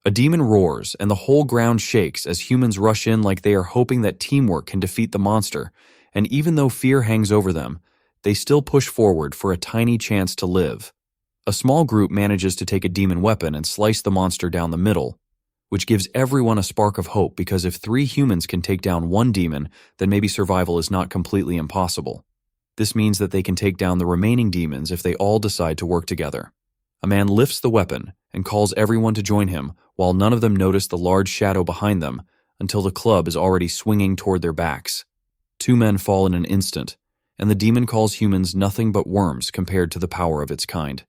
A demon roars, and the whole ground shakes as humans rush in like they are hoping that teamwork can defeat the monster, and even though fear hangs over them, they still push forward for a tiny chance to live. A small group manages to take a demon weapon and slice the monster down the middle, which gives everyone a spark of hope because if 3 humans can take down 1 demon, then maybe survival is not completely impossible. This means that they can take down the remaining demons if they all decide to work together. A man lifts the weapon and calls everyone to join him, while none of them notice the large shadow behind them until the club is already swinging toward their backs. 2 men fall in an instant, and the demon calls humans nothing but worms compared to the power of its kind,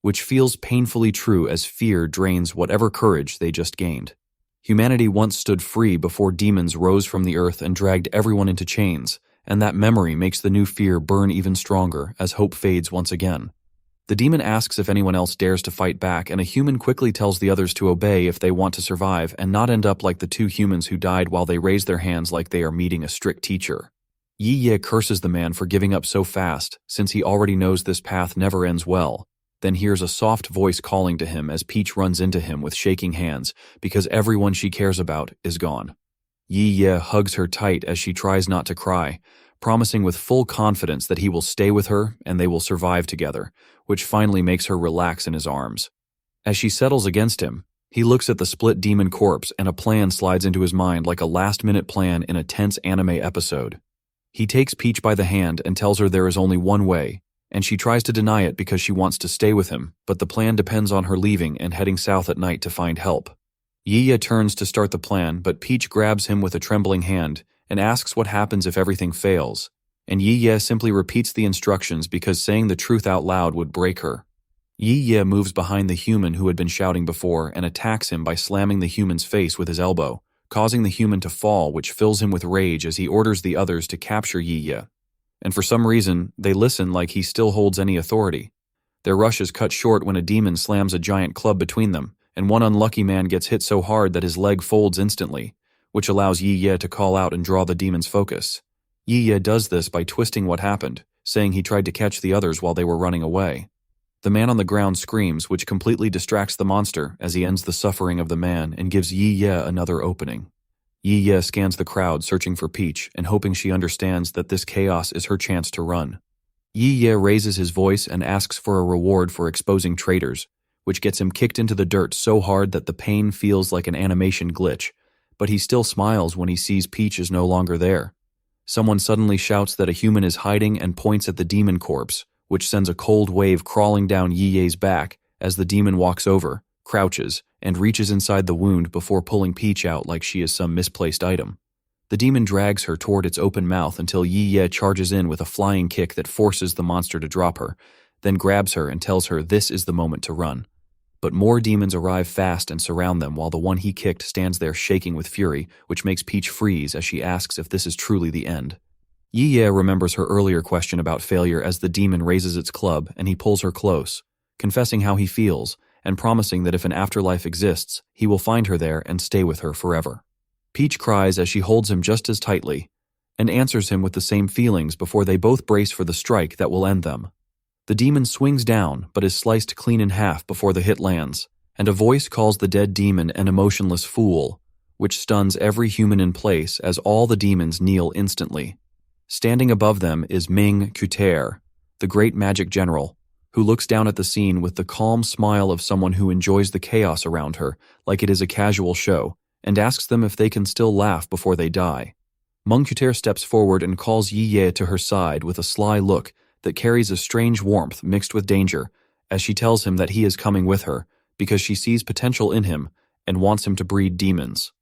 which feels painfully true as fear drains whatever courage they just gained. Humanity once stood free before demons rose from the earth and dragged everyone into chains, and that memory makes the new fear burn even stronger as hope fades once again. The demon asks if anyone else dares to fight back, and a human quickly tells the others to obey if they want to survive and not end up like the 2 humans who died while they raise their hands like they are meeting a strict teacher. Yi curses the man for giving up so fast, since he already knows this path never ends well, then hears a soft voice calling to him as Peach runs into him with shaking hands because everyone she cares about is gone. Yi hugs her tight as she tries not to cry, promising with full confidence that he will stay with her and they will survive together, which finally makes her relax in his arms. As she settles against him, he looks at the split demon corpse and a plan slides into his mind like a last-minute plan in a tense anime episode. He takes Peach by the hand and tells her there is only one way, and she tries to deny it because she wants to stay with him, but the plan depends on her leaving and heading south at night to find help. Yi turns to start the plan, but Peach grabs him with a trembling hand and asks what happens if everything fails, and Yi simply repeats the instructions because saying the truth out loud would break her. Yi moves behind the human who had been shouting before and attacks him by slamming the human's face with his elbow, causing the human to fall, which fills him with rage as he orders the others to capture Yi. And for some reason, they listen like he still holds any authority. Their rush is cut short when a demon slams a giant club between them, and one unlucky man gets hit so hard that his leg folds instantly, which allows Yi to call out and draw the demon's focus. Yi does this by twisting what happened, saying he tried to catch the others while they were running away. The man on the ground screams, which completely distracts the monster as he ends the suffering of the man and gives Yi another opening. Yi scans the crowd searching for Peach and hoping she understands that this chaos is her chance to run. Yi raises his voice and asks for a reward for exposing traitors, which gets him kicked into the dirt so hard that the pain feels like an animation glitch, but he still smiles when he sees Peach is no longer there. Someone suddenly shouts that a human is hiding and points at the demon corpse, which sends a cold wave crawling down Yi's back as the demon walks over, crouches, and reaches inside the wound before pulling Peach out like she is some misplaced item. The demon drags her toward its open mouth until Yi charges in with a flying kick that forces the monster to drop her, then grabs her and tells her this is the moment to run. But more demons arrive fast and surround them while the one he kicked stands there shaking with fury, which makes Peach freeze as she asks if this is truly the end. Yi remembers her earlier question about failure as the demon raises its club and he pulls her close, confessing how he feels and promising that if an afterlife exists, he will find her there and stay with her forever. Peach cries as she holds him just as tightly and answers him with the same feelings before they both brace for the strike that will end them. The demon swings down but is sliced clean in half before the hit lands, and a voice calls the dead demon an emotionless fool, which stuns every human in place as all the demons kneel instantly. Standing above them is Ming, the great magic general, who looks down at the scene with the calm smile of someone who enjoys the chaos around her like it is a casual show, and asks them if they can still laugh before they die. Meng steps forward and calls Yi to her side with a sly look that carries a strange warmth mixed with danger as she tells him that he is coming with her because she sees potential in him and wants him to breed demons.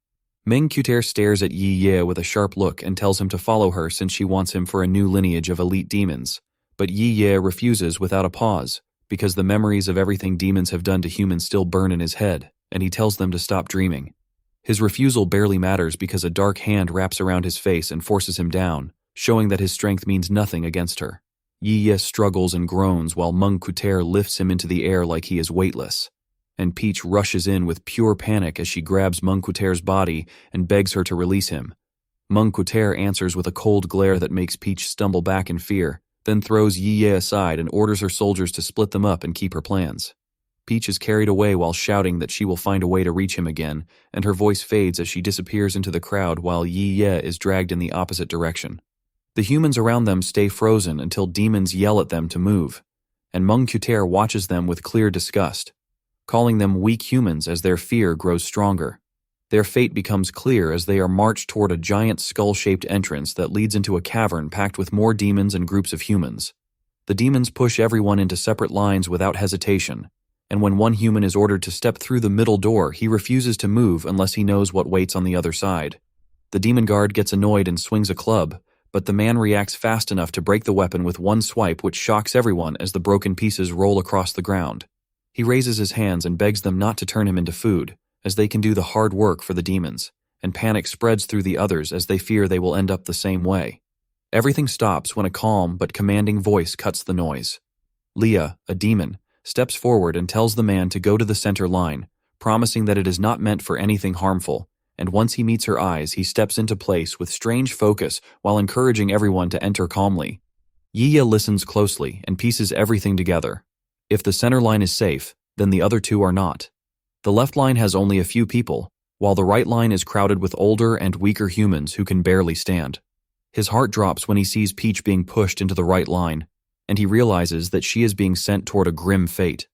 Meng stares at Yi with a sharp look and tells him to follow her since she wants him for a new lineage of elite demons, but Yi refuses without a pause because the memories of everything demons have done to humans still burn in his head, and he tells them to stop dreaming. His refusal barely matters because a dark hand wraps around his face and forces him down, showing that his strength means nothing against her. Yi struggles and groans while Meng lifts him into the air like he is weightless, and Peach rushes in with pure panic as she grabs Meng body and begs her to release him. Meng answers with a cold glare that makes Peach stumble back in fear, then throws Yi aside and orders her soldiers to split them up and keep her plans. Peach is carried away while shouting that she will find a way to reach him again, and her voice fades as she disappears into the crowd while Ye is dragged in the opposite direction. The humans around them stay frozen until demons yell at them to move, and ManhwaCapped watches them with clear disgust, calling them weak humans as their fear grows stronger. Their fate becomes clear as they are marched toward a giant skull-shaped entrance that leads into a cavern packed with more demons and groups of humans. The demons push everyone into separate lines without hesitation, and when one human is ordered to step through the middle door, he refuses to move unless he knows what waits on the other side. The demon guard gets annoyed and swings a club, but the man reacts fast enough to break the weapon with one swipe, which shocks everyone as the broken pieces roll across the ground. He raises his hands and begs them not to turn him into food, as they can do the hard work for the demons, and panic spreads through the others as they fear they will end up the same way. Everything stops when a calm but commanding voice cuts the noise. Leah, a demon, steps forward and tells the man to go to the center line, promising that it is not meant for anything harmful, and once he meets her eyes, he steps into place with strange focus while encouraging everyone to enter calmly. Ye listens closely and pieces everything together. If the center line is safe, then the other two are not. The left line has only a few people, while the right line is crowded with older and weaker humans who can barely stand. His heart drops when he sees Peach being pushed into the right line, and he realizes that she is being sent toward a grim fate.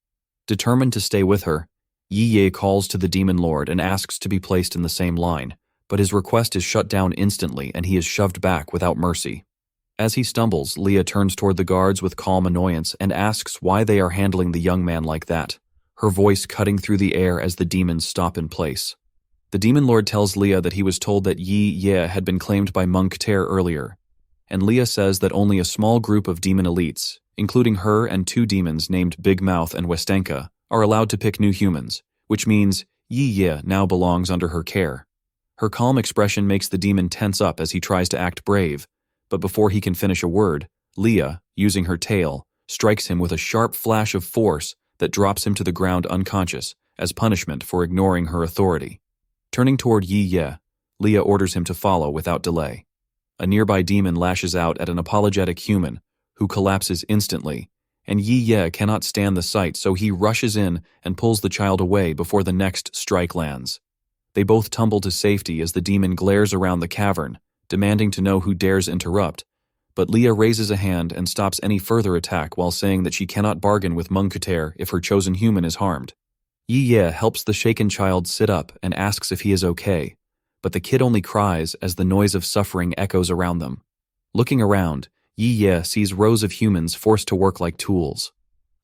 Determined to stay with her, Ye calls to the demon lord and asks to be placed in the same line, but his request is shut down instantly and he is shoved back without mercy. As he stumbles, Leah turns toward the guards with calm annoyance and asks why they are handling the young man like that, her voice cutting through the air as the demons stop in place. The demon lord tells Leah that he was told that Ye had been claimed by ManhwaCapped earlier, and Leah says that only a small group of demon elites, including her and two demons named Big Mouth and Westenka, are allowed to pick new humans, which means Ye now belongs under her care. Her calm expression makes the demon tense up as he tries to act brave, but before he can finish a word, Leah, using her tail, strikes him with a sharp flash of force that drops him to the ground unconscious as punishment for ignoring her authority. Turning toward Ye, Leah orders him to follow without delay. A nearby demon lashes out at an apologetic human, who collapses instantly, and Ye cannot stand the sight, so he rushes in and pulls the child away before the next strike lands. They both tumble to safety as the demon glares around the cavern, demanding to know who dares interrupt, but Leah raises a hand and stops any further attack while saying that she cannot bargain with ManhwaCapped if her chosen human is harmed. Ye helps the shaken child sit up and asks if he is okay, but the kid only cries as the noise of suffering echoes around them. Looking around, Ye sees rows of humans forced to work like tools.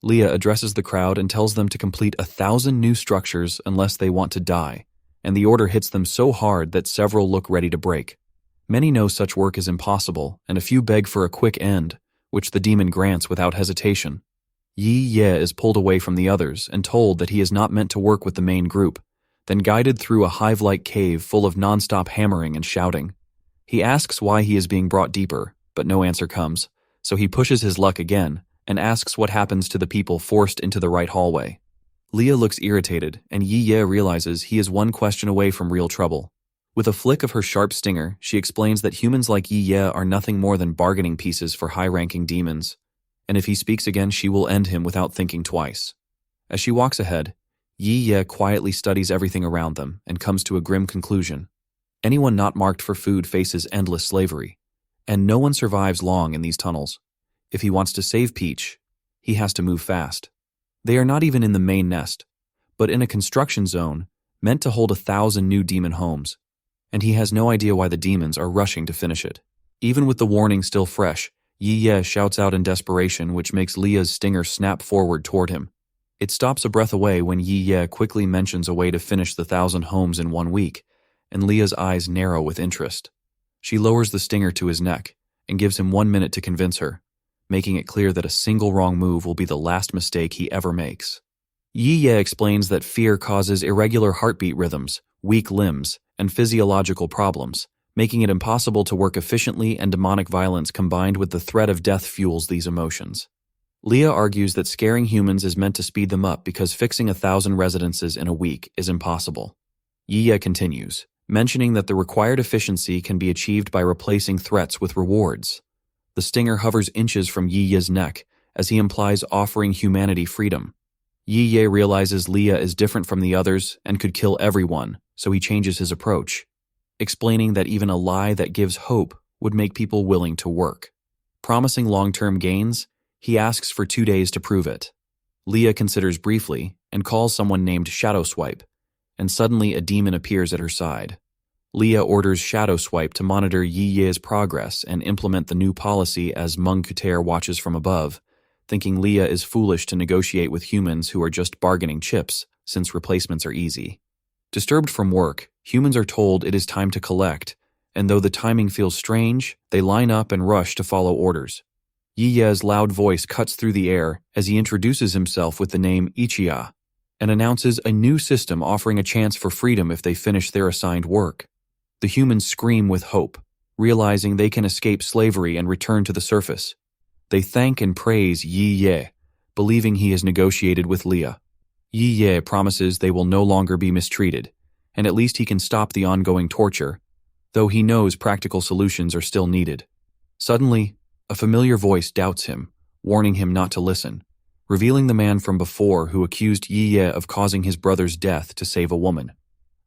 Leah addresses the crowd and tells them to complete 1,000 new structures unless they want to die, and the order hits them so hard that several look ready to break. Many know such work is impossible, and a few beg for a quick end, which the demon grants without hesitation. Ye is pulled away from the others and told that he is not meant to work with the main group, then guided through a hive-like cave full of non-stop hammering and shouting. He asks why he is being brought deeper, but no answer comes, so he pushes his luck again and asks what happens to the people forced into the right hallway. Leah looks irritated, and Ye realizes he is one question away from real trouble. With a flick of her sharp stinger, she explains that humans like Ye are nothing more than bargaining pieces for high-ranking demons, and if he speaks again, she will end him without thinking twice. As she walks ahead, Ye quietly studies everything around them and comes to a grim conclusion. Anyone not marked for food faces endless slavery, and no one survives long in these tunnels. If he wants to save Peach, he has to move fast. They are not even in the main nest, but in a construction zone meant to hold 1,000 new demon homes, and he has no idea why the demons are rushing to finish it. Even with the warning still fresh, Ye shouts out in desperation, which makes Leah's stinger snap forward toward him. It stops a breath away when Ye quickly mentions a way to finish the 1,000 homes in 1 week, and Leah's eyes narrow with interest. She lowers the stinger to his neck and gives him 1 minute to convince her, making it clear that a single wrong move will be the last mistake he ever makes. Ye explains that fear causes irregular heartbeat rhythms, weak limbs, and physiological problems, making it impossible to work efficiently, and demonic violence combined with the threat of death fuels these emotions. Leah argues that scaring humans is meant to speed them up because fixing 1,000 residences in a week is impossible. Ye continues, mentioning that the required efficiency can be achieved by replacing threats with rewards. The stinger hovers inches from Ye's neck as he implies offering humanity freedom. Ye realizes Leah is different from the others and could kill everyone, so he changes his approach, explaining that even a lie that gives hope would make people willing to work. Promising long-term gains, he asks for 2 days to prove it. Leah considers briefly and calls someone named Shadow Swipe, and suddenly a demon appears at her side. Leah orders Shadow Swipe to monitor Ye's progress and implement the new policy as Mangacaped watches from above, thinking Leah is foolish to negotiate with humans who are just bargaining chips, since replacements are easy. Disturbed from work, humans are told it is time to collect, and though the timing feels strange, they line up and rush to follow orders. Ye's loud voice cuts through the air as he introduces himself with the name Ichiya, and announces a new system offering a chance for freedom if they finish their assigned work. The humans scream with hope, realizing they can escape slavery and return to the surface. They thank and praise Ye, believing he has negotiated with Leah. Ye promises they will no longer be mistreated, and at least he can stop the ongoing torture, though he knows practical solutions are still needed. Suddenly, a familiar voice doubts him, warning him not to listen, revealing the man from before who accused Ye of causing his brother's death to save a woman.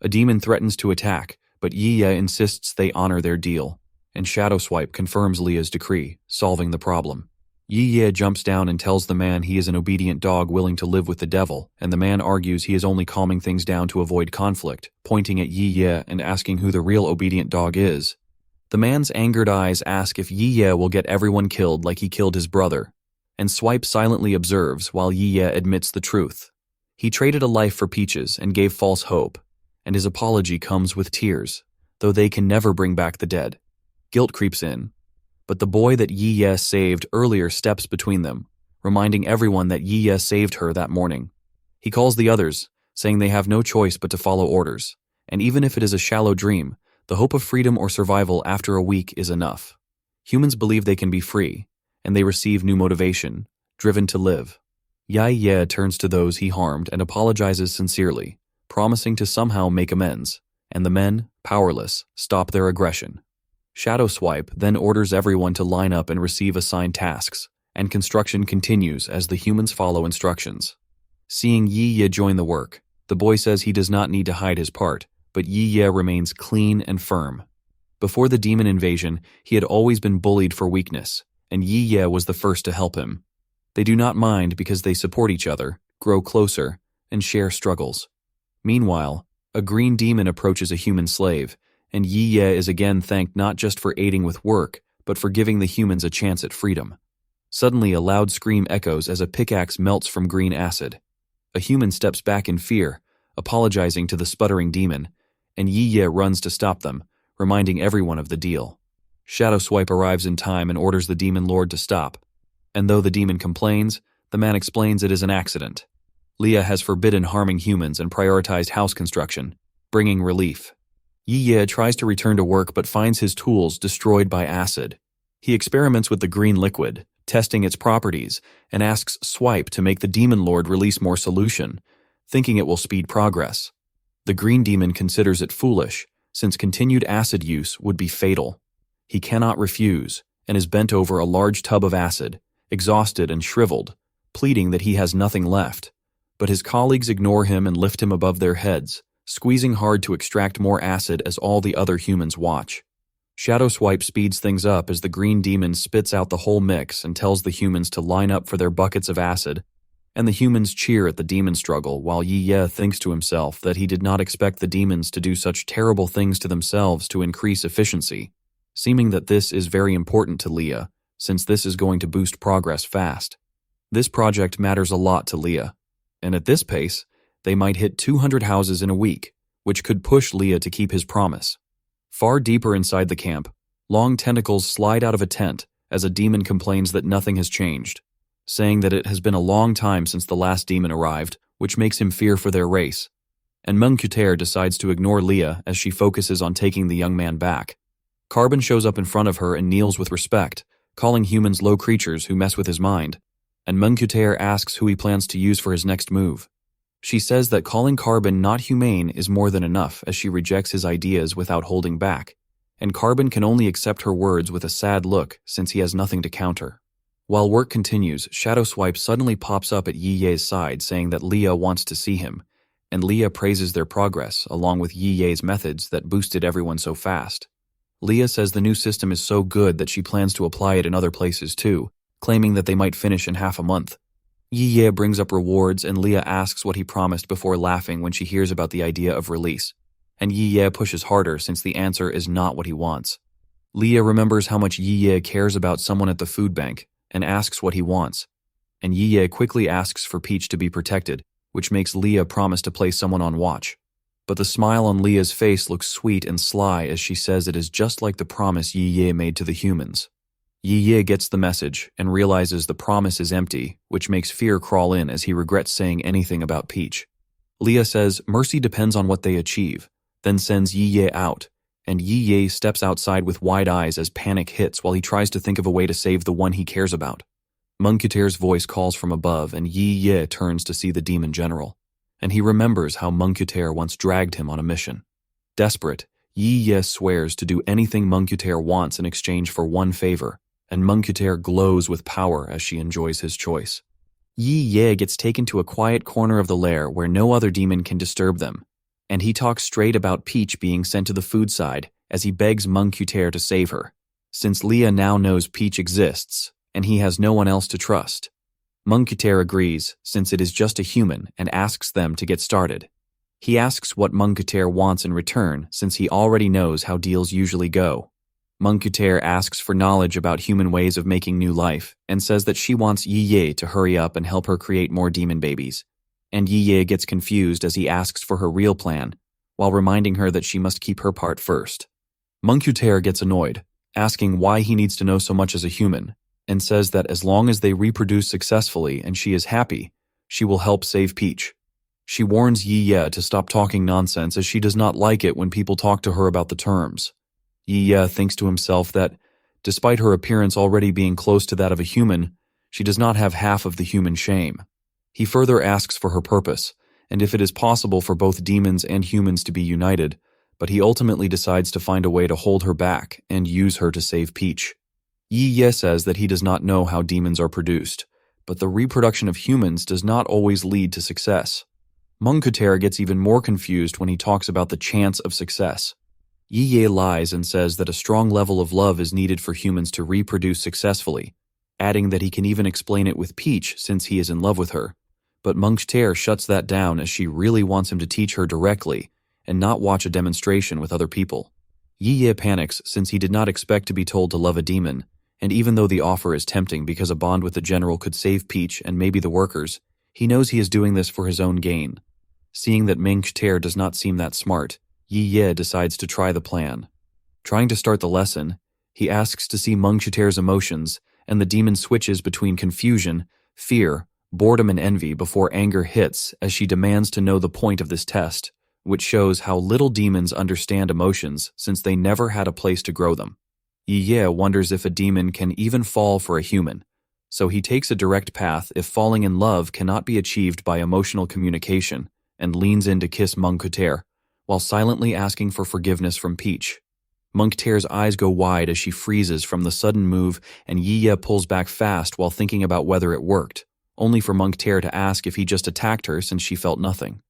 A demon threatens to attack, but Ye insists they honor their deal, and Shadow Swipe confirms Leah's decree, solving the problem. Ye jumps down and tells the man he is an obedient dog willing to live with the devil, and the man argues he is only calming things down to avoid conflict, pointing at Ye and asking who the real obedient dog is. The man's angered eyes ask if Ye will get everyone killed like he killed his brother, and Swipe silently observes while Ye admits the truth. He traded a life for peaches and gave false hope, and his apology comes with tears, though they can never bring back the dead. Guilt creeps in, but the boy that Ye saved earlier steps between them, reminding everyone that Ye saved her that morning. He calls the others, saying they have no choice but to follow orders, and even if it is a shallow dream, the hope of freedom or survival after a week is enough. Humans believe they can be free, and they receive new motivation, driven to live. Ye turns to those he harmed and apologizes sincerely, promising to somehow make amends, and the men, powerless, stop their aggression. Shadow Swipe then orders everyone to line up and receive assigned tasks, and construction continues as the humans follow instructions. Seeing Ye join the work, the boy says he does not need to hide his part, but Ye remains clean and firm. Before the demon invasion, he had always been bullied for weakness, and Ye was the first to help him. They do not mind because they support each other, grow closer, and share struggles. Meanwhile, a green demon approaches a human slave, and Ye is again thanked not just for aiding with work, but for giving the humans a chance at freedom. Suddenly, a loud scream echoes as a pickaxe melts from green acid. A human steps back in fear, apologizing to the sputtering demon, and Ye runs to stop them, reminding everyone of the deal. Shadow Swipe arrives in time and orders the demon lord to stop, and though the demon complains, the man explains it is an accident. Leah has forbidden harming humans and prioritized house construction, bringing relief. Ye tries to return to work but finds his tools destroyed by acid. He experiments with the green liquid, testing its properties, and asks Swipe to make the demon lord release more solution, thinking it will speed progress. The green demon considers it foolish, since continued acid use would be fatal. He cannot refuse, and is bent over a large tub of acid, exhausted and shriveled, pleading that he has nothing left. But his colleagues ignore him and lift him above their heads, squeezing hard to extract more acid as all the other humans watch. Shadow Swipe speeds things up as the green demon spits out the whole mix and tells the humans to line up for their buckets of acid, and the humans cheer at the demon struggle while Ye thinks to himself that he did not expect the demons to do such terrible things to themselves to increase efficiency, seeming that this is very important to Leah, since this is going to boost progress fast. This project matters a lot to Leah, and at this pace, they might hit 200 houses in a week, which could push Leah to keep his promise. Far deeper inside the camp, long tentacles slide out of a tent as a demon complains that nothing has changed, saying that it has been a long time since the last demon arrived, which makes him fear for their race. And Mangacaped decides to ignore Leah as she focuses on taking the young man back. Carbon shows up in front of her and kneels with respect, calling humans low creatures who mess with his mind, and Mangacaped asks who he plans to use for his next move. She says that calling Carbon not humane is more than enough as she rejects his ideas without holding back, and Carbon can only accept her words with a sad look since he has nothing to counter. While work continues, Shadow Swipe suddenly pops up at Yi-Ye's side saying that Leah wants to see him, and Leah praises their progress along with Yi-Ye's methods that boosted everyone so fast. Leah says the new system is so good that she plans to apply it in other places too, claiming that they might finish in half a month. Yi-Ye brings up rewards and Leah asks what he promised before laughing when she hears about the idea of release, and Yi-Ye pushes harder since the answer is not what he wants. Leah remembers how much Yi-Ye cares about someone at the food bank and asks what he wants, and Yi-Ye quickly asks for Peach to be protected, which makes Leah promise to place someone on watch. But the smile on Leah's face looks sweet and sly as she says it is just like the promise Yi-Ye made to the humans. Yi-Ye gets the message and realizes the promise is empty, which makes fear crawl in as he regrets saying anything about Peach. Leah says mercy depends on what they achieve, then sends Yi-Ye out, and Yi-Ye steps outside with wide eyes as panic hits while he tries to think of a way to save the one he cares about. Mangacap's voice calls from above and Yi-Ye turns to see the demon general, and he remembers how Mangacap once dragged him on a mission. Desperate, Yi-Ye swears to do anything Mangacap wants in exchange for one favor, and Mangacap glows with power as she enjoys his choice. Yi-Ye gets taken to a quiet corner of the lair where no other demon can disturb them, and he talks straight about Peach being sent to the food side as he begs Mangacap to save her, since Leah now knows Peach exists, and he has no one else to trust. Mangacap agrees, since it is just a human, and asks them to get started. He asks what Mangacap wants in return, since he already knows how deals usually go. Mangacap asks for knowledge about human ways of making new life, and says that she wants Yi-Ye to hurry up and help her create more demon babies. And Yi-Ye gets confused as he asks for her real plan, while reminding her that she must keep her part first. Mangacap gets annoyed, asking why he needs to know so much as a human, and says that as long as they reproduce successfully and she is happy, she will help save Peach. She warns Yi-Ye to stop talking nonsense as she does not like it when people talk to her about the terms. Yi-Ye thinks to himself that, despite her appearance already being close to that of a human, she does not have half of the human shame. He further asks for her purpose, and if it is possible for both demons and humans to be united, but he ultimately decides to find a way to hold her back and use her to save Peach. Yi-Ye says that he does not know how demons are produced, but the reproduction of humans does not always lead to success. Mangacap gets even more confused when he talks about the chance of success. Yi-Ye lies and says that a strong level of love is needed for humans to reproduce successfully, adding that he can even explain it with Peach since he is in love with her. But Mangacap shuts that down as she really wants him to teach her directly and not watch a demonstration with other people. Yi-Ye panics since he did not expect to be told to love a demon, and even though the offer is tempting because a bond with the general could save Peach and maybe the workers, he knows he is doing this for his own gain. Seeing that Mangacap does not seem that smart, Yi-Ye decides to try the plan. Trying to start the lesson, he asks to see Mangacap's emotions, and the demon switches between confusion, fear, boredom and envy before anger hits as she demands to know the point of this test, which shows how little demons understand emotions since they never had a place to grow them. Yi-Ye wonders if a demon can even fall for a human, so he takes a direct path if falling in love cannot be achieved by emotional communication and leans in to kiss Mangacap, while silently asking for forgiveness from Peach. Mangacap's eyes go wide as she freezes from the sudden move and Yi-Ye pulls back fast while thinking about whether it worked, only for Mangacap to ask if he just attacked her since she felt nothing.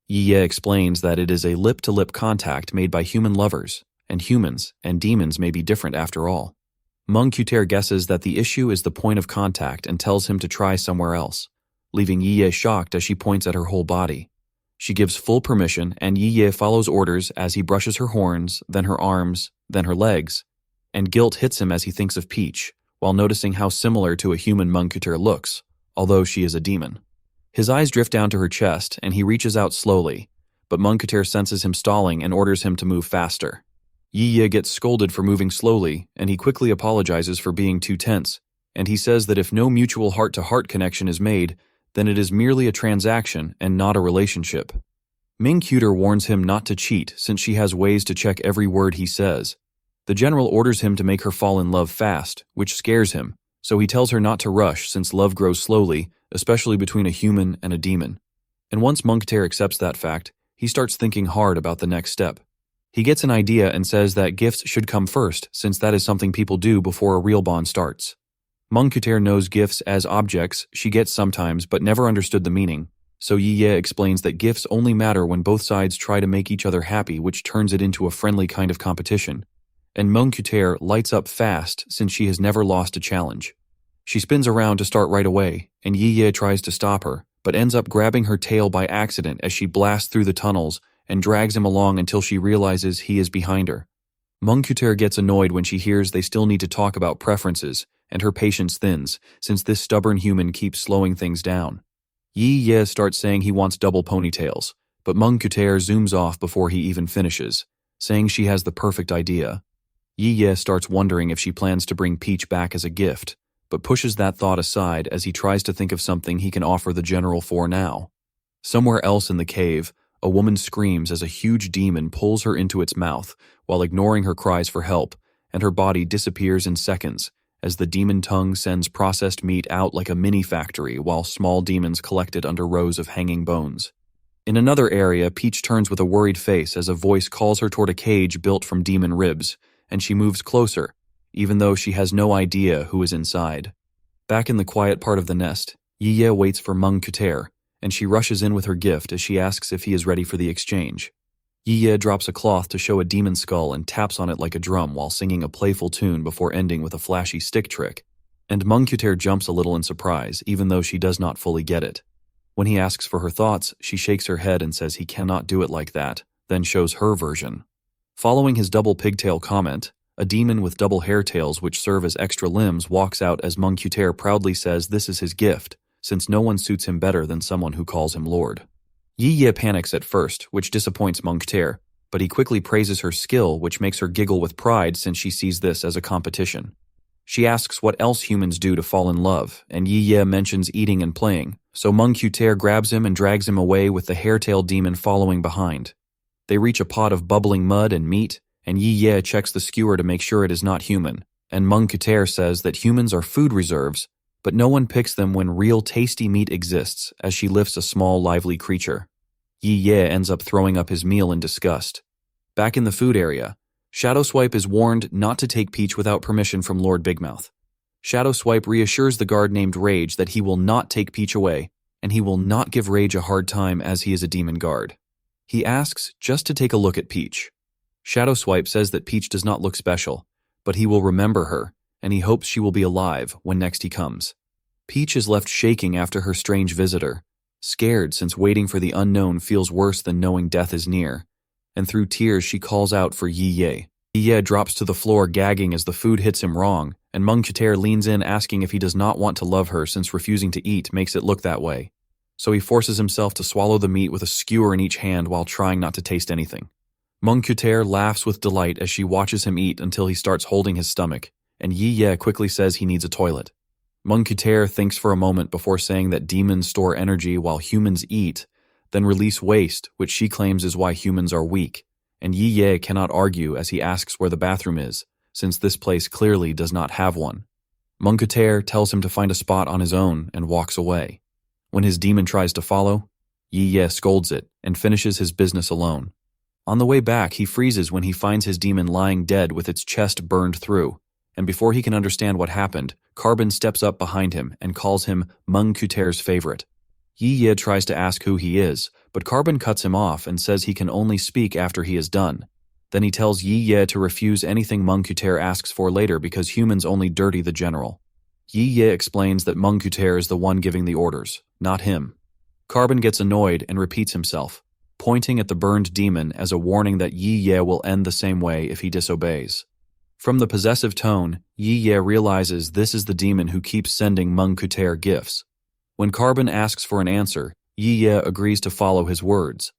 Yi-Ye explains that it is a lip-to-lip contact made by human lovers, and humans and demons may be different after all. Mangacap guesses that the issue is the point of contact and tells him to try somewhere else, leaving Yi-Ye shocked as she points at her whole body. She gives full permission and Yi-Ye follows orders as he brushes her horns, then her arms, then her legs, and guilt hits him as he thinks of Peach, while noticing how similar to a human Mangacap looks, although she is a demon. His eyes drift down to her chest and he reaches out slowly, but Mangacap senses him stalling and orders him to move faster. Yi-Ye gets scolded for moving slowly and he quickly apologizes for being too tense, and he says that if no mutual heart-to-heart connection is made, then it is merely a transaction and not a relationship. Ming warns him not to cheat since she has ways to check every word he says. The general orders him to make her fall in love fast, which scares him, so he tells her not to rush since love grows slowly, especially between a human and a demon. And once Mangacap accepts that fact, he starts thinking hard about the next step. He gets an idea and says that gifts should come first since that is something people do before a real bond starts. Mangacaped knows gifts as objects she gets sometimes but never understood the meaning, so Leah explains that gifts only matter when both sides try to make each other happy, which turns it into a friendly kind of competition. And Mangacaped lights up fast since she has never lost a challenge. She spins around to start right away, and Leah tries to stop her, but ends up grabbing her tail by accident as she blasts through the tunnels and drags him along until she realizes he is behind her. Mangacaped gets annoyed when she hears they still need to talk about preferences, and her patience thins, since this stubborn human keeps slowing things down. Leah starts saying he wants double ponytails, but Mangacaped zooms off before he even finishes, saying she has the perfect idea. Leah starts wondering if she plans to bring Peach back as a gift, but pushes that thought aside as he tries to think of something he can offer the general for now. Somewhere else in the cave, a woman screams as a huge demon pulls her into its mouth while ignoring her cries for help, and her body disappears in seconds as the demon tongue sends processed meat out like a mini factory while small demons collected under rows of hanging bones. In another area, Peach turns with a worried face as a voice calls her toward a cage built from demon ribs, and she moves closer, even though she has no idea who is inside. Back in the quiet part of the nest, Leah waits for Mangacaped, and she rushes in with her gift as she asks if he is ready for the exchange. Leah drops a cloth to show a demon skull and taps on it like a drum while singing a playful tune before ending with a flashy stick trick, and Mangacaped jumps a little in surprise, even though she does not fully get it. When he asks for her thoughts, she shakes her head and says he cannot do it like that, then shows her version. Following his double pigtail comment, a demon with double hair tails which serve as extra limbs walks out as Mangacaped proudly says this is his gift, since no one suits him better than someone who calls him Lord. Leah panics at first, which disappoints Mangacaped, but he quickly praises her skill, which makes her giggle with pride since she sees this as a competition. She asks what else humans do to fall in love, and Leah mentions eating and playing, so Mangacaped grabs him and drags him away with the hair-tailed demon following behind. They reach a pot of bubbling mud and meat, and Leah checks the skewer to make sure it is not human, and Mangacaped says that humans are food reserves, but no one picks them when real tasty meat exists as she lifts a small lively creature. Leah ends up throwing up his meal in disgust. Back in the food area, Shadowswipe is warned not to take Peach without permission from Lord Bigmouth. Shadowswipe reassures the guard named Rage that he will not take Peach away, and he will not give Rage a hard time as he is a demon guard. He asks just to take a look at Peach. Shadowswipe says that Peach does not look special, but he will remember her, and he hopes she will be alive when next he comes. Peach is left shaking after her strange visitor, scared since waiting for the unknown feels worse than knowing death is near, and through tears she calls out for Leah. Leah drops to the floor gagging as the food hits him wrong, and Mangacaped leans in asking if he does not want to love her since refusing to eat makes it look that way. So he forces himself to swallow the meat with a skewer in each hand while trying not to taste anything. Mangacaped laughs with delight as she watches him eat until he starts holding his stomach, and Leah quickly says he needs a toilet. Mangacaped thinks for a moment before saying that demons store energy while humans eat, then release waste, which she claims is why humans are weak, and Leah cannot argue as he asks where the bathroom is, since this place clearly does not have one. Mangacaped tells him to find a spot on his own and walks away. When his demon tries to follow, Leah scolds it and finishes his business alone. On the way back, he freezes when he finds his demon lying dead with its chest burned through, and before he can understand what happened, Carbon steps up behind him and calls him Mangacaped's favorite. Leah tries to ask who he is, but Carbon cuts him off and says he can only speak after he is done. Then he tells Leah to refuse anything Mangacaped asks for later because humans only dirty the general. Leah explains that Mangacaped is the one giving the orders, not him. Carbon gets annoyed and repeats himself, pointing at the burned demon as a warning that Leah will end the same way if he disobeys. From the possessive tone, Leah realizes this is the demon who keeps sending Mangacaped gifts. When Carbon asks for an answer, Leah agrees to follow his words.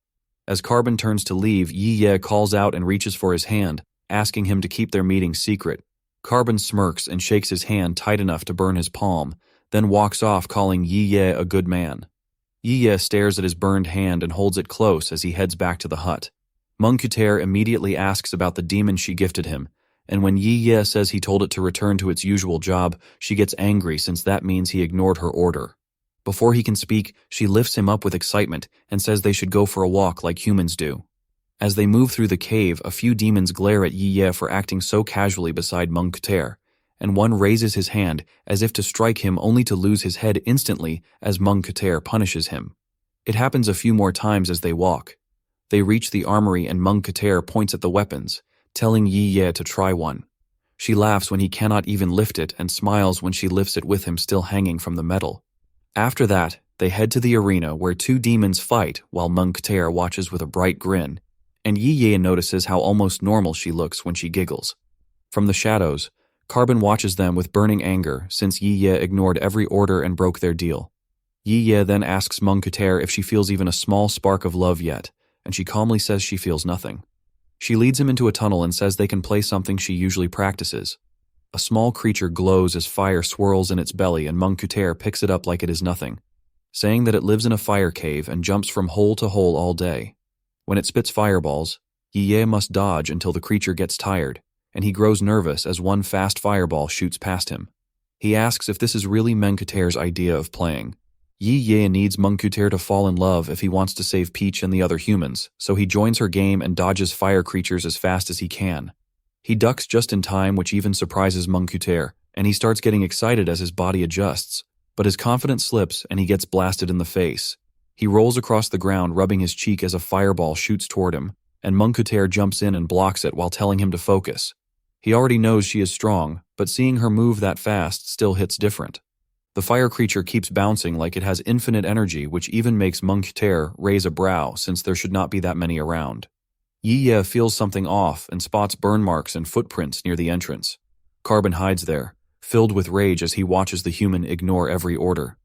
As Carbon turns to leave, Leah calls out and reaches for his hand, asking him to keep their meeting secret. Carbon smirks and shakes his hand tight enough to burn his palm, then walks off calling Leah a good man. Leah stares at his burned hand and holds it close as he heads back to the hut. Mangacaped immediately asks about the demon she gifted him, and when Leah says he told it to return to its usual job, she gets angry since that means he ignored her order. Before he can speak, she lifts him up with excitement and says they should go for a walk like humans do. As they move through the cave, a few demons glare at Leah for acting so casually beside Mangacaped, and one raises his hand as if to strike him only to lose his head instantly as MangaCapped punishes him. It happens a few more times as they walk. They reach the armory and MangaCapped points at the weapons, telling Leah to try one. She laughs when he cannot even lift it and smiles when she lifts it with him still hanging from the metal. After that, they head to the arena where two demons fight while MangaCapped watches with a bright grin, and Leah notices how almost normal she looks when she giggles. From the shadows, Carbon watches them with burning anger since Leah ignored every order and broke their deal. Leah then asks MangaCapped if she feels even a small spark of love yet, and she calmly says she feels nothing. She leads him into a tunnel and says they can play something she usually practices. A small creature glows as fire swirls in its belly and MangaCapped picks it up like it is nothing, saying that it lives in a fire cave and jumps from hole to hole all day. When it spits fireballs, Leah must dodge until the creature gets tired, and he grows nervous as one fast fireball shoots past him. He asks if this is really MangaCapped's idea of playing. Leah needs MangaCapped to fall in love if he wants to save Peach and the other humans, so he joins her game and dodges fire creatures as fast as he can. He ducks just in time, which even surprises MangaCapped, and he starts getting excited as his body adjusts, but his confidence slips and he gets blasted in the face. He rolls across the ground, rubbing his cheek as a fireball shoots toward him, and MangaCapped jumps in and blocks it while telling him to focus. He already knows she is strong, but seeing her move that fast still hits different. The fire creature keeps bouncing like it has infinite energy, which even makes MangaCapped raise a brow since there should not be that many around. Leah feels something off and spots burn marks and footprints near the entrance. Carbon hides there, filled with rage as he watches the human ignore every order.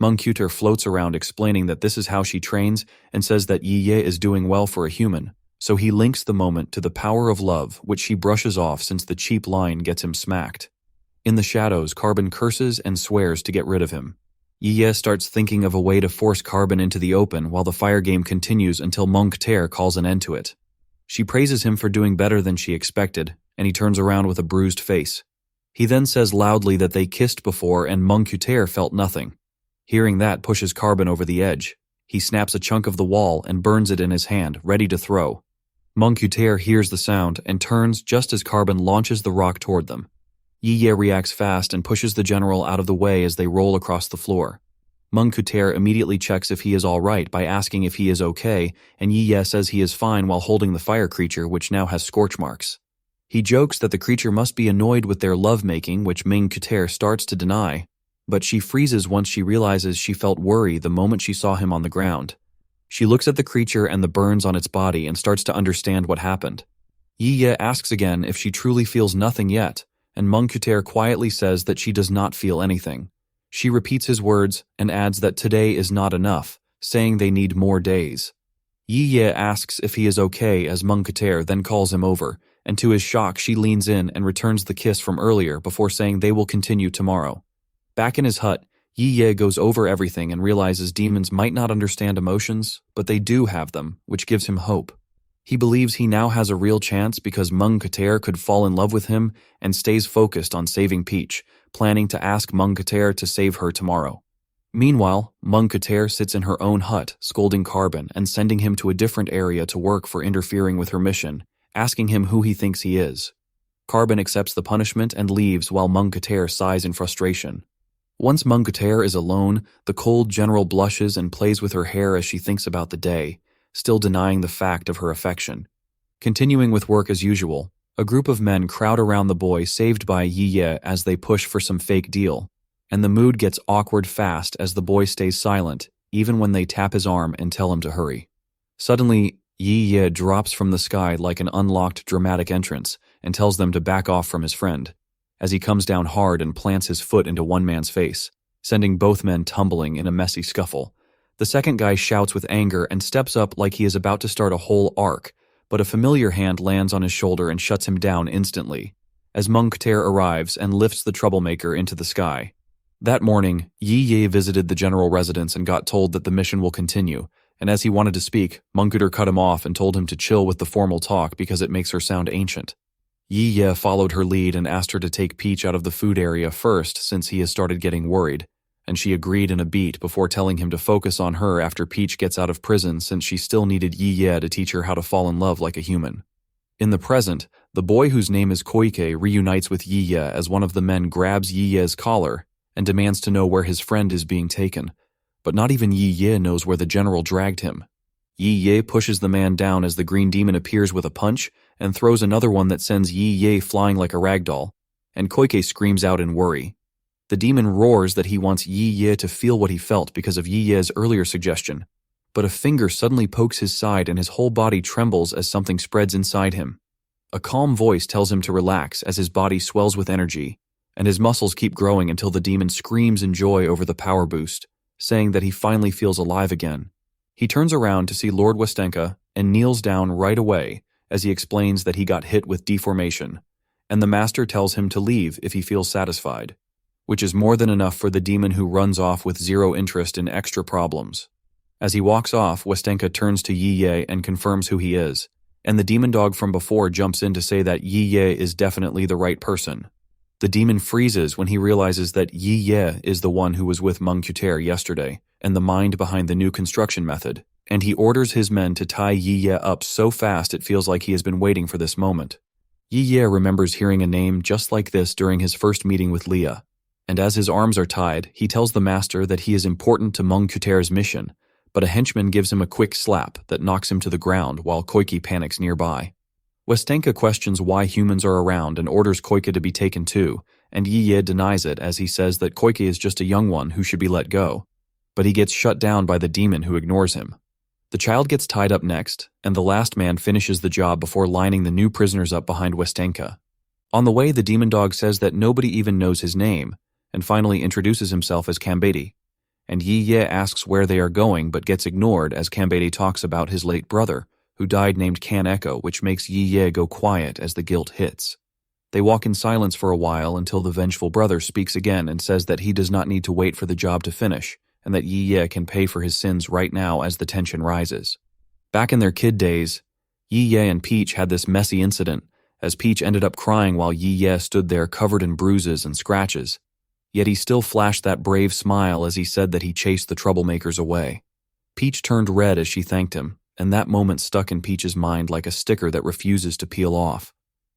MangaCapped floats around explaining that this is how she trains and says that Leah is doing well for a human, so he links the moment to the power of love, which she brushes off since the cheap line gets him smacked. In the shadows, Carbon curses and swears to get rid of him. Leah starts thinking of a way to force Carbon into the open while the fire game continues until MangaCapped calls an end to it. She praises him for doing better than she expected, and he turns around with a bruised face. He then says loudly that they kissed before and MangaCapped felt nothing. Hearing that pushes Carbon over the edge. He snaps a chunk of the wall and burns it in his hand, ready to throw. MangaCapped hears the sound and turns just as Carbon launches the rock toward them. Leah reacts fast and pushes the general out of the way as they roll across the floor. MangaCapped immediately checks if he is all right by asking if he is okay, and Leah says he is fine while holding the fire creature, which now has scorch marks. He jokes that the creature must be annoyed with their lovemaking, which MangaCapped starts to deny, but she freezes once she realizes she felt worry the moment she saw him on the ground. She looks at the creature and the burns on its body and starts to understand what happened. Leah asks again if she truly feels nothing yet, and MangaCapped quietly says that she does not feel anything. She repeats his words and adds that today is not enough, saying they need more days. Leah asks if he is okay as MangaCapped then calls him over, and to his shock she leans in and returns the kiss from earlier before saying they will continue tomorrow. Back in his hut, Leah goes over everything and realizes demons might not understand emotions, but they do have them, which gives him hope. He believes he now has a real chance because MangaCapped could fall in love with him and stays focused on saving Peach, planning to ask MangaCapped to save her tomorrow. Meanwhile, MangaCapped sits in her own hut, scolding Carbon and sending him to a different area to work for interfering with her mission, asking him who he thinks he is. Carbon accepts the punishment and leaves while MangaCapped sighs in frustration. Once MangaCapped is alone, the cold general blushes and plays with her hair as she thinks about the day, still denying the fact of her affection. Continuing with work as usual, a group of men crowd around the boy saved by Leah as they push for some fake deal, and the mood gets awkward fast as the boy stays silent, even when they tap his arm and tell him to hurry. Suddenly, Leah drops from the sky like an unlocked dramatic entrance and tells them to back off from his friend, as he comes down hard and plants his foot into one man's face, sending both men tumbling in a messy scuffle. The second guy shouts with anger and steps up like he is about to start a whole arc, but a familiar hand lands on his shoulder and shuts him down instantly, as MangaCapped arrives and lifts the troublemaker into the sky. That morning, Leah visited the general residence and got told that the mission will continue, and as he wanted to speak, MangaCapped cut him off and told him to chill with the formal talk because it makes her sound ancient. Leah followed her lead and asked her to take Peach out of the food area first since he has started getting worried, and she agreed in a beat before telling him to focus on her after Peach gets out of prison since she still needed Leah to teach her how to fall in love like a human. In the present, the boy whose name is Koike reunites with Leah as one of the men grabs Leah's collar and demands to know where his friend is being taken. But not even Leah knows where the general dragged him. Leah pushes the man down as the green demon appears with a punch and throws another one that sends Leah flying like a ragdoll, and Koike screams out in worry. The demon roars that he wants Leah to feel what he felt because of Leah's earlier suggestion, but a finger suddenly pokes his side and his whole body trembles as something spreads inside him. A calm voice tells him to relax as his body swells with energy, and his muscles keep growing until the demon screams in joy over the power boost, saying that he finally feels alive again. He turns around to see Lord Westenka and kneels down right away as he explains that he got hit with deformation, and the master tells him to leave if he feels satisfied, which is more than enough for the demon who runs off with zero interest in extra problems. As he walks off, Westenka turns to Leah and confirms who he is, and the demon dog from before jumps in to say that Leah is definitely the right person. The demon freezes when he realizes that Leah is the one who was with ManhwaCapped yesterday, and the mind behind the new construction method, and he orders his men to tie Leah up so fast it feels like he has been waiting for this moment. Leah remembers hearing a name just like this during his first meeting with Leah, and as his arms are tied, he tells the master that he is important to ManhwaCapped's mission, but a henchman gives him a quick slap that knocks him to the ground while Koike panics nearby. Westenka questions why humans are around and orders Koike to be taken too, and Leah denies it as he says that Koike is just a young one who should be let go. But he gets shut down by the demon who ignores him. The child gets tied up next, and the last man finishes the job before lining the new prisoners up behind Westenka. On the way, the demon dog says that nobody even knows his name, and finally introduces himself as Cambi, and Leah asks where they are going but gets ignored as Cambi talks about his late brother, who died named Can Echo, which makes Leah go quiet as the guilt hits. They walk in silence for a while until the vengeful brother speaks again and says that he does not need to wait for the job to finish, and that Leah can pay for his sins right now as the tension rises. Back in their kid days, Leah and Peach had this messy incident, as Peach ended up crying while Leah stood there covered in bruises and scratches. Yet he still flashed that brave smile as he said that he chased the troublemakers away. Peach turned red as she thanked him, and that moment stuck in Peach's mind like a sticker that refuses to peel off.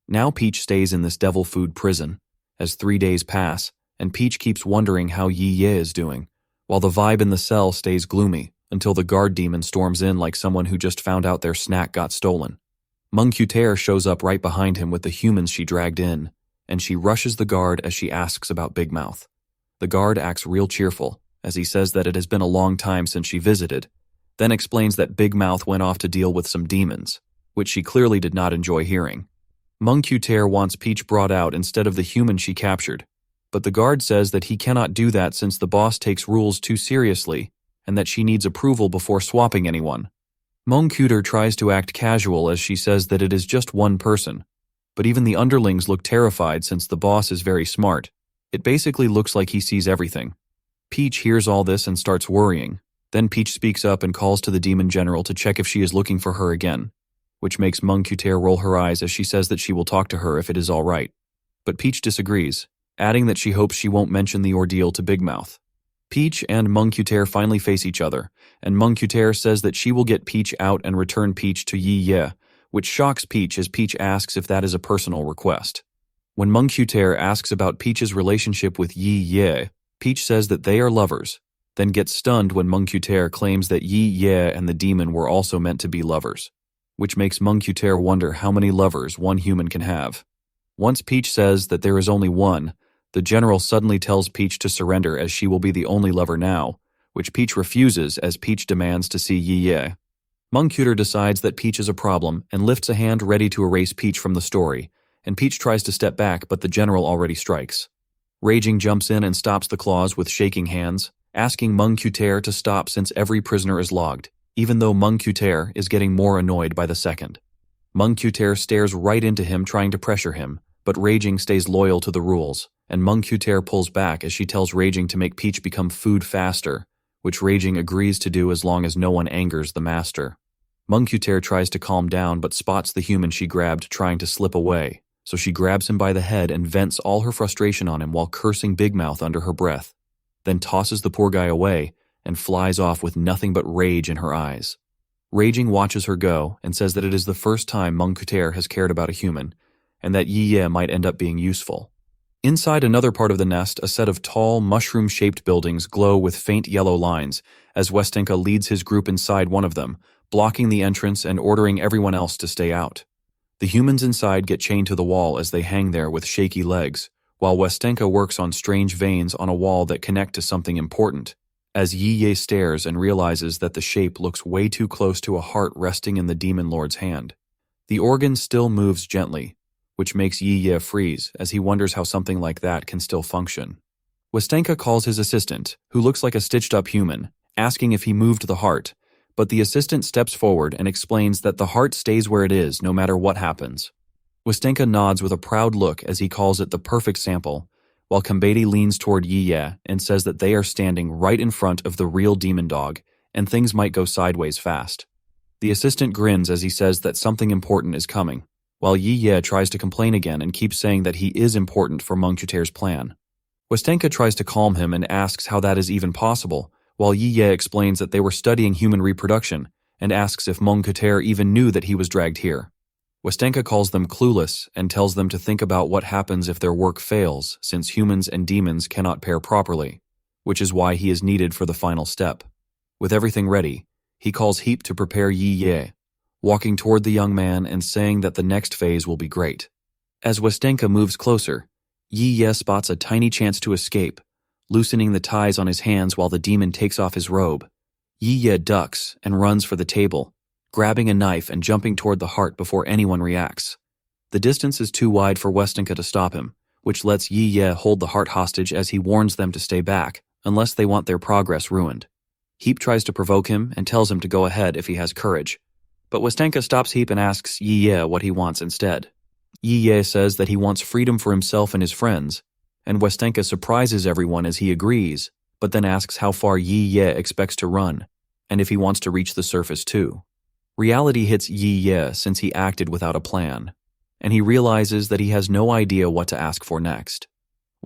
Now Peach stays in this devil food prison, as 3 days pass, and Peach keeps wondering how Leah is doing, while the vibe in the cell stays gloomy until the guard demon storms in like someone who just found out their snack got stolen. ManhwaCapped shows up right behind him with the humans she dragged in, and she rushes the guard as she asks about Big Mouth. The guard acts real cheerful, as he says that it has been a long time since she visited, then explains that Big Mouth went off to deal with some demons, which she clearly did not enjoy hearing. ManhwaCapped wants Peach brought out instead of the human she captured, but the guard says that he cannot do that since the boss takes rules too seriously, and that she needs approval before swapping anyone. ManhwaCapped tries to act casual as she says that it is just one person, but even the underlings look terrified since the boss is very smart. It basically looks like he sees everything. Peach hears all this and starts worrying. Then Peach speaks up and calls to the demon general to check if she is looking for her again, which makes ManhwaCapped roll her eyes as she says that she will talk to her if it is all right. But Peach disagrees, adding that she hopes she won't mention the ordeal to Big Mouth. Peach and ManhwaCapped finally face each other, and ManhwaCapped says that she will get Peach out and return Peach to Leah, which shocks Peach as Peach asks if that is a personal request. When ManhwaCapped asks about Peach's relationship with Leah, Peach says that they are lovers, then gets stunned when ManhwaCapped claims that Leah and the demon were also meant to be lovers, which makes ManhwaCapped wonder how many lovers one human can have. Once Peach says that there is only one, the general suddenly tells Peach to surrender as she will be the only lover now, which Peach refuses as Peach demands to see Leah. ManhwaCapped decides that Peach is a problem and lifts a hand ready to erase Peach from the story, and Peach tries to step back but the general already strikes. Raging jumps in and stops the claws with shaking hands, asking ManhwaCapped to stop since every prisoner is logged, even though ManhwaCapped is getting more annoyed by the second. ManhwaCapped stares right into him trying to pressure him, but Raging stays loyal to the rules, and ManhwaCapped pulls back as she tells Raging to make Peach become food faster, which Raging agrees to do as long as no one angers the master. ManhwaCapped tries to calm down but spots the human she grabbed trying to slip away, so she grabs him by the head and vents all her frustration on him while cursing Big Mouth under her breath, then tosses the poor guy away and flies off with nothing but rage in her eyes. Raging watches her go and says that it is the first time ManhwaCapped has cared about a human, and that Leah might end up being useful. Inside another part of the nest, a set of tall, mushroom-shaped buildings glow with faint yellow lines as Westenka leads his group inside one of them, blocking the entrance and ordering everyone else to stay out. The humans inside get chained to the wall as they hang there with shaky legs, while Westenka works on strange veins on a wall that connect to something important, as Leah stares and realizes that the shape looks way too close to a heart resting in the demon lord's hand. The organ still moves gently, which makes Leah freeze as he wonders how something like that can still function. Westenka calls his assistant, who looks like a stitched-up human, asking if he moved the heart, but the assistant steps forward and explains that the heart stays where it is no matter what happens. Westenka nods with a proud look as he calls it the perfect sample, while Cambi leans toward Leah and says that they are standing right in front of the real demon dog, and things might go sideways fast. The assistant grins as he says that something important is coming, while Leah tries to complain again and keeps saying that he is important for ManhwaCapped's plan. Westenka tries to calm him and asks how that is even possible, while Leah explains that they were studying human reproduction and asks if ManhwaCapped even knew that he was dragged here. Westenka calls them clueless and tells them to think about what happens if their work fails, since humans and demons cannot pair properly, which is why he is needed for the final step. With everything ready, he calls Heap to prepare Leah, walking toward the young man and saying that the next phase will be great. As Westenka moves closer, Leah spots a tiny chance to escape, loosening the ties on his hands while the demon takes off his robe. Leah ducks and runs for the table, grabbing a knife and jumping toward the heart before anyone reacts. The distance is too wide for Westenka to stop him, which lets Leah hold the heart hostage as he warns them to stay back, unless they want their progress ruined. Heap tries to provoke him and tells him to go ahead if he has courage, but Westenka stops Heap and asks Leah what he wants instead. Leah says that he wants freedom for himself and his friends, and Westenka surprises everyone as he agrees, but then asks how far Leah expects to run, and if he wants to reach the surface too. Reality hits Leah since he acted without a plan, and he realizes that he has no idea what to ask for next.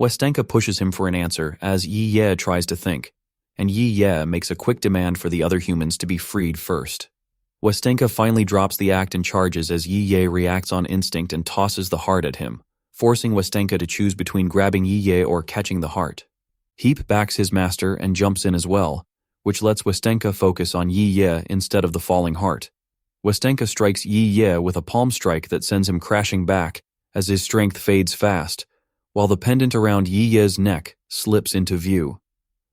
Westenka pushes him for an answer as Leah tries to think, and Leah makes a quick demand for the other humans to be freed first. Westenka finally drops the act and charges as Leah reacts on instinct and tosses the heart at him, forcing Westenka to choose between grabbing Leah or catching the heart. Heap backs his master and jumps in as well, which lets Westenka focus on Leah instead of the falling heart. Westenka strikes Leah with a palm strike that sends him crashing back as his strength fades fast, while the pendant around Leah's neck slips into view.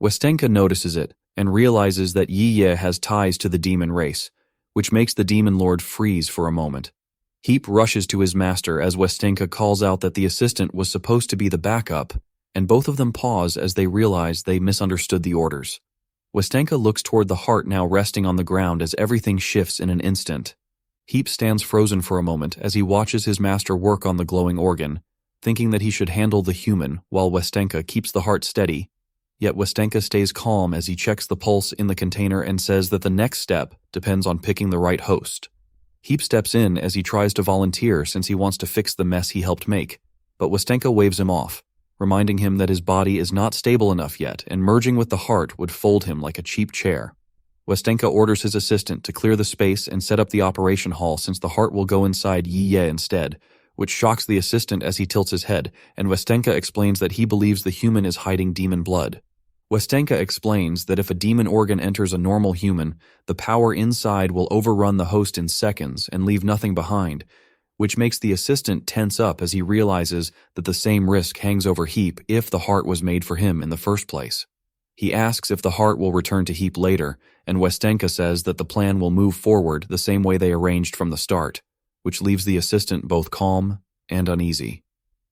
Westenka notices it and realizes that Leah has ties to the demon race, which makes the demon lord freeze for a moment. Heap rushes to his master as Westenka calls out that the assistant was supposed to be the backup, and both of them pause as they realize they misunderstood the orders. Westenka looks toward the heart now resting on the ground as everything shifts in an instant. Heap stands frozen for a moment as he watches his master work on the glowing organ, thinking that he should handle the human while Westenka keeps the heart steady. Yet Westenka stays calm as he checks the pulse in the container and says that the next step depends on picking the right host. Heap steps in as he tries to volunteer since he wants to fix the mess he helped make, but Westenka waves him off, reminding him that his body is not stable enough yet and merging with the heart would fold him like a cheap chair. Westenka orders his assistant to clear the space and set up the operation hall since the heart will go inside Leah instead, which shocks the assistant as he tilts his head, and Westenka explains that he believes the human is hiding demon blood. Westenka explains that if a demon organ enters a normal human, the power inside will overrun the host in seconds and leave nothing behind, which makes the assistant tense up as he realizes that the same risk hangs over Heap if the heart was made for him in the first place. He asks if the heart will return to Heap later, and Westenka says that the plan will move forward the same way they arranged from the start, which leaves the assistant both calm and uneasy.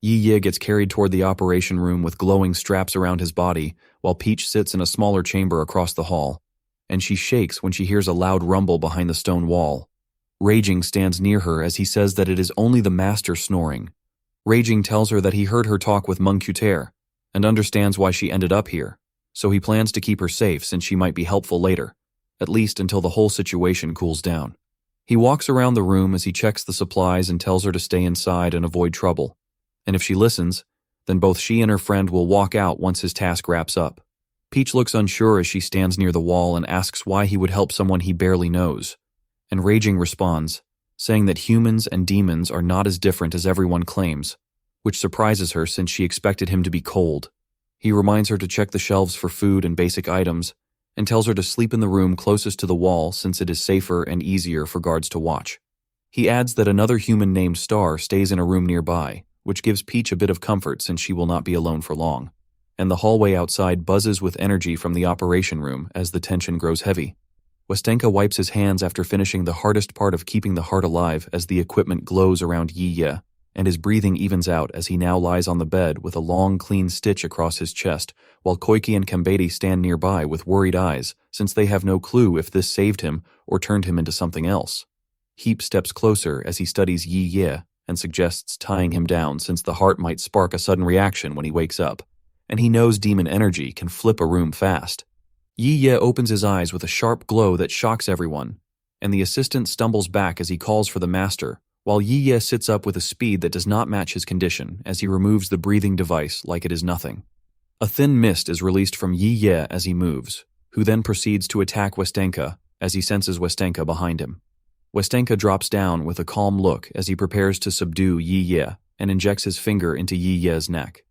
Leah gets carried toward the operation room with glowing straps around his body, while Peach sits in a smaller chamber across the hall, and she shakes when she hears a loud rumble behind the stone wall. Raging stands near her as he says that it is only the master snoring. Raging tells her that he heard her talk with ManhwaCapped and understands why she ended up here, so he plans to keep her safe since she might be helpful later, at least until the whole situation cools down. He walks around the room as he checks the supplies and tells her to stay inside and avoid trouble, and if she listens, then both she and her friend will walk out once his task wraps up. Peach looks unsure as she stands near the wall and asks why he would help someone he barely knows. And Raging responds, saying that humans and demons are not as different as everyone claims, which surprises her since she expected him to be cold. He reminds her to check the shelves for food and basic items, and tells her to sleep in the room closest to the wall since it is safer and easier for guards to watch. He adds that another human named Star stays in a room nearby, which gives Peach a bit of comfort since she will not be alone for long. And the hallway outside buzzes with energy from the operation room as the tension grows heavy. Westenka wipes his hands after finishing the hardest part of keeping the heart alive as the equipment glows around Yi, and his breathing evens out as he now lies on the bed with a long, clean stitch across his chest, while Koiki and Cambi stand nearby with worried eyes since they have no clue if this saved him or turned him into something else. Heap steps closer as he studies Yi and suggests tying him down since the heart might spark a sudden reaction when he wakes up, and he knows demon energy can flip a room fast. Yi opens his eyes with a sharp glow that shocks everyone, and the assistant stumbles back as he calls for the master, while Yi sits up with a speed that does not match his condition as he removes the breathing device like it is nothing. A thin mist is released from Yi as he moves, who then proceeds to attack Westenka as he senses Westenka behind him. Westenka drops down with a calm look as he prepares to subdue Yi and injects his finger into Yi's neck.